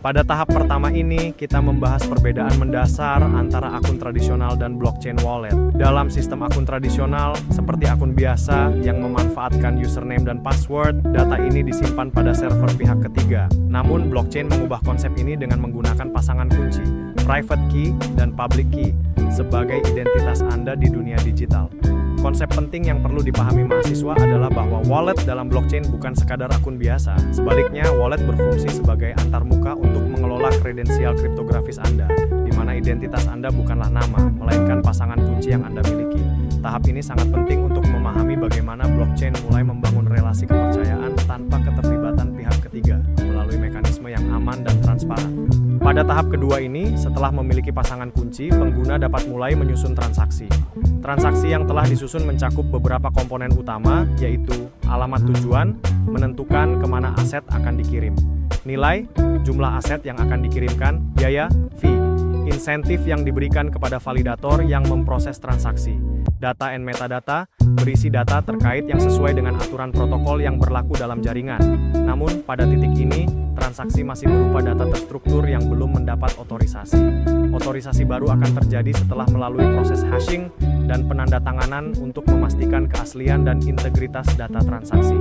Pada tahap pertama ini, kita membahas perbedaan mendasar antara akun tradisional dan blockchain wallet. Dalam sistem akun tradisional, seperti akun biasa yang memanfaatkan username dan password, data ini disimpan pada server pihak ketiga. Namun, blockchain mengubah konsep ini dengan menggunakan pasangan kunci, private key dan public key, sebagai identitas Anda di dunia digital. Konsep penting yang perlu dipahami mahasiswa adalah bahwa wallet dalam blockchain bukan sekadar akun biasa. Sebaliknya, wallet berfungsi sebagai antarmuka untuk mengelola kredensial kriptografis Anda, di mana identitas Anda bukanlah nama, melainkan pasangan kunci yang Anda miliki. Tahap ini sangat penting untuk memahami bagaimana blockchain mulai membangun relasi kepercayaan tanpa keterlibatan pihak ketiga, melalui mekanisme yang aman dan transparan. Pada tahap kedua ini, setelah memiliki pasangan kunci, pengguna dapat mulai menyusun transaksi. Transaksi yang telah disusun mencakup beberapa komponen utama, yaitu alamat tujuan, menentukan kemana aset akan dikirim, nilai, jumlah aset yang akan dikirimkan, biaya, fee, insentif yang diberikan kepada validator yang memproses transaksi, data and metadata, berisi data terkait yang sesuai dengan aturan protokol yang berlaku dalam jaringan. Namun, pada titik ini, transaksi masih berupa data terstruktur yang belum mendapat otorisasi. Otorisasi baru akan terjadi setelah melalui proses hashing dan penandatanganan untuk memastikan keaslian dan integritas data transaksi.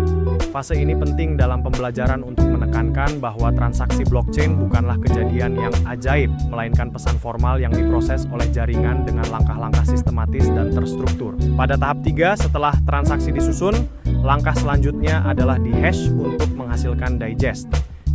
Fase ini penting dalam pembelajaran untuk menekankan bahwa transaksi blockchain bukanlah kejadian yang ajaib, melainkan pesan formal yang diproses oleh jaringan dengan langkah-langkah sistematis dan terstruktur. Pada tahap 3, setelah transaksi disusun, langkah selanjutnya adalah di-hash untuk menghasilkan digest.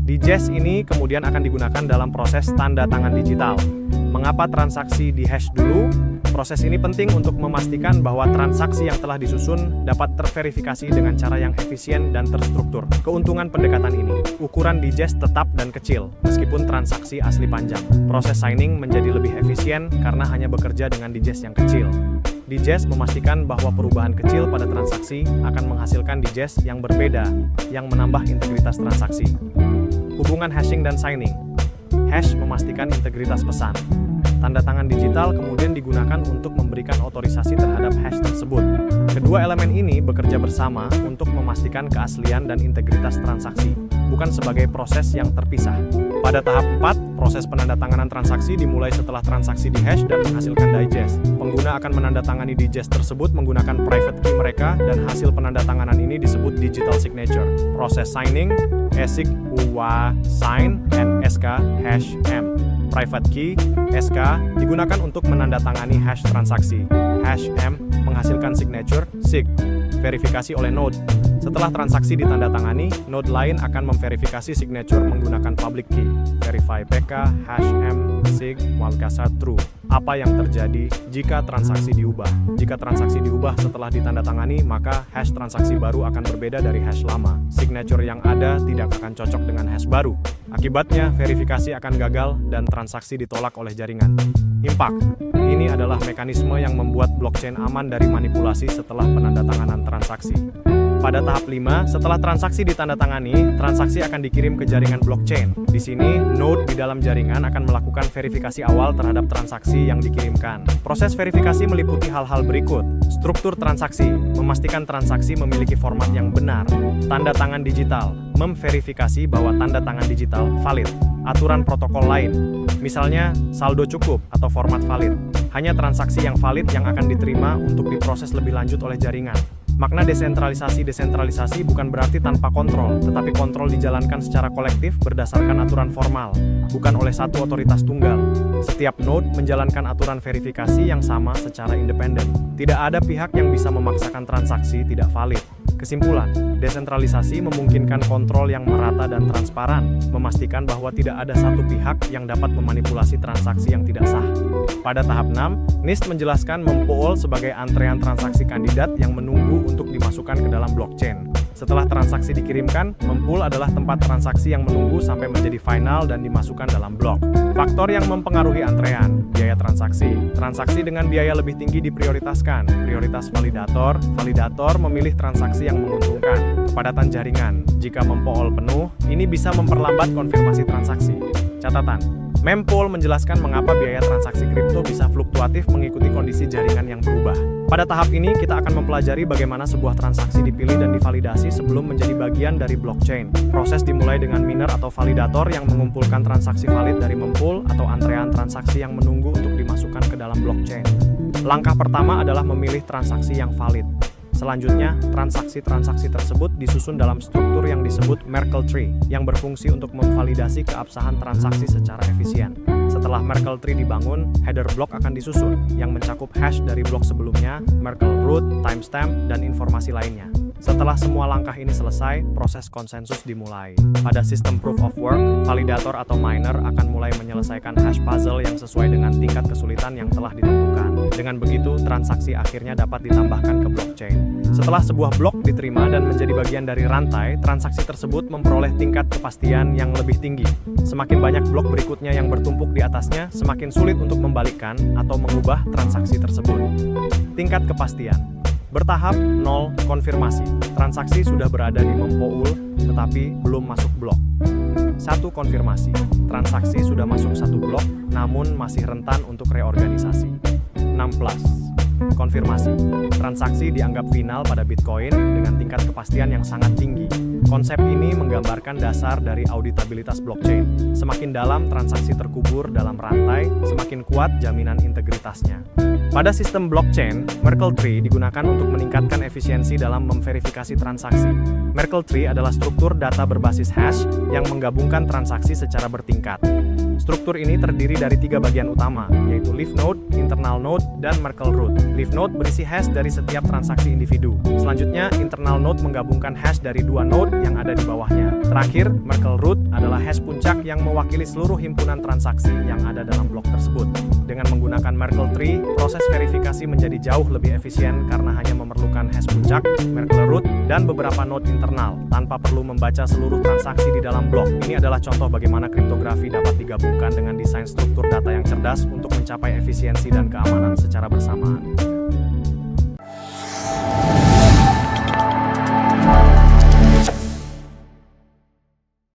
Digest ini kemudian akan digunakan dalam proses tanda tangan digital. Mengapa transaksi di-hash dulu? Proses ini penting untuk memastikan bahwa transaksi yang telah disusun dapat terverifikasi dengan cara yang efisien dan terstruktur. Keuntungan pendekatan ini, ukuran digest tetap dan kecil, meskipun transaksi asli panjang. Proses signing menjadi lebih efisien karena hanya bekerja dengan digest yang kecil. Digest memastikan bahwa perubahan kecil pada transaksi akan menghasilkan digest yang berbeda, yang menambah integritas transaksi. Hubungan hashing dan signing. Hash memastikan integritas pesan. Tanda tangan digital kemudian digunakan untuk memberikan otorisasi terhadap hash tersebut. Kedua elemen ini bekerja bersama untuk memastikan keaslian dan integritas transaksi, bukan sebagai proses yang terpisah. Pada tahap 4, proses penandatanganan transaksi dimulai setelah transaksi di-hash dan menghasilkan digest. Pengguna akan menandatangani digest tersebut menggunakan private key mereka, dan hasil penandatanganan ini disebut digital signature. Proses signing, ESIG, UWA, sign, and SK, hash M. Private key, SK, digunakan untuk menandatangani hash transaksi. Hash M menghasilkan signature, SIG, verifikasi oleh node. Setelah transaksi ditandatangani, node lain akan memverifikasi signature menggunakan public key. Verify PK, hash M, SIG, Walkasa true. Apa yang terjadi jika transaksi diubah? Jika transaksi diubah setelah ditandatangani, maka hash transaksi baru akan berbeda dari hash lama. Signature yang ada tidak akan cocok dengan hash baru. Akibatnya, verifikasi akan gagal dan transaksi ditolak oleh jaringan. Impact. Ini adalah mekanisme yang membuat blockchain aman dari manipulasi setelah penandatanganan transaksi. Pada tahap 5, setelah transaksi ditandatangani, transaksi akan dikirim ke jaringan blockchain. Di sini, node di dalam jaringan akan melakukan verifikasi awal terhadap transaksi yang dikirimkan. Proses verifikasi meliputi hal-hal berikut. Struktur transaksi, memastikan transaksi memiliki format yang benar. Tanda tangan digital, memverifikasi bahwa tanda tangan digital valid. Aturan protokol lain, misalnya saldo cukup atau format valid. Hanya transaksi yang valid yang akan diterima untuk diproses lebih lanjut oleh jaringan. Makna desentralisasi bukan berarti tanpa kontrol, tetapi kontrol dijalankan secara kolektif berdasarkan aturan formal, bukan oleh satu otoritas tunggal. Setiap node menjalankan aturan verifikasi yang sama secara independen. Tidak ada pihak yang bisa memaksakan transaksi tidak valid. Kesimpulan, desentralisasi memungkinkan kontrol yang merata dan transparan, memastikan bahwa tidak ada satu pihak yang dapat memanipulasi transaksi yang tidak sah. Pada tahap 6, NIST menjelaskan mempool sebagai antrean transaksi kandidat yang menunggu untuk dimasukkan ke dalam blockchain. Setelah transaksi dikirimkan, mempool adalah tempat transaksi yang menunggu sampai menjadi final dan dimasukkan dalam blok. Faktor yang mempengaruhi antrean, biaya transaksi. Transaksi dengan biaya lebih tinggi diprioritaskan. Prioritas validator. Validator memilih transaksi yang menguntungkan. Kepadatan jaringan. Jika mempool penuh, ini bisa memperlambat konfirmasi transaksi. Catatan, mempool menjelaskan mengapa biaya transaksi kripto bisa fluktuatif mengikuti kondisi jaringan yang berubah. Pada tahap ini, kita akan mempelajari bagaimana sebuah transaksi dipilih dan divalidasi sebelum menjadi bagian dari blockchain. Proses dimulai dengan miner atau validator yang mengumpulkan transaksi valid dari mempool atau antrean transaksi yang menunggu untuk dimasukkan ke dalam blockchain. Langkah pertama adalah memilih transaksi yang valid. Selanjutnya, transaksi-transaksi tersebut disusun dalam struktur yang disebut Merkle Tree, yang berfungsi untuk memvalidasi keabsahan transaksi secara efisien. Setelah Merkle Tree dibangun, header block akan disusun, yang mencakup hash dari blok sebelumnya, Merkle root, timestamp, dan informasi lainnya. Setelah semua langkah ini selesai, proses konsensus dimulai. Pada sistem proof of work, validator atau miner akan mulai menyelesaikan hash puzzle yang sesuai dengan tingkat kesulitan yang telah ditentukan. Dengan begitu, transaksi akhirnya dapat ditambahkan ke blockchain. Setelah sebuah blok diterima dan menjadi bagian dari rantai, transaksi tersebut memperoleh tingkat kepastian yang lebih tinggi. Semakin banyak blok berikutnya yang bertumpuk di atasnya, semakin sulit untuk membalikkan atau mengubah transaksi tersebut. Tingkat kepastian bertahap 0, konfirmasi. Transaksi sudah berada di mempool, tetapi belum masuk blok. 1. Konfirmasi. Transaksi sudah masuk satu blok, namun masih rentan untuk reorganisasi. 6+. Konfirmasi. Transaksi dianggap final pada Bitcoin dengan tingkat kepastian yang sangat tinggi. Konsep ini menggambarkan dasar dari auditabilitas blockchain. Semakin dalam transaksi terkubur dalam rantai, semakin kuat jaminan integritasnya. Pada sistem blockchain, Merkle Tree digunakan untuk meningkatkan efisiensi dalam memverifikasi transaksi. Merkle Tree adalah struktur data berbasis hash yang menggabungkan transaksi secara bertingkat. Struktur ini terdiri dari 3 bagian utama, yaitu leaf node, internal node, dan Merkle root. Leaf node berisi hash dari setiap transaksi individu. Selanjutnya, internal node menggabungkan hash dari 2 node yang ada di bawahnya. Terakhir, Merkle root adalah hash puncak yang mewakili seluruh himpunan transaksi yang ada dalam blok tersebut. Dengan menggunakan Merkle Tree, proses verifikasi menjadi jauh lebih efisien karena hanya memerlukan hash puncak, Merkle root, dan beberapa node internal, tanpa perlu membaca seluruh transaksi di dalam blok. Ini adalah contoh bagaimana kriptografi dapat digabungkan dengan desain struktur data yang cerdas untuk mencapai efisiensi dan keamanan secara bersamaan.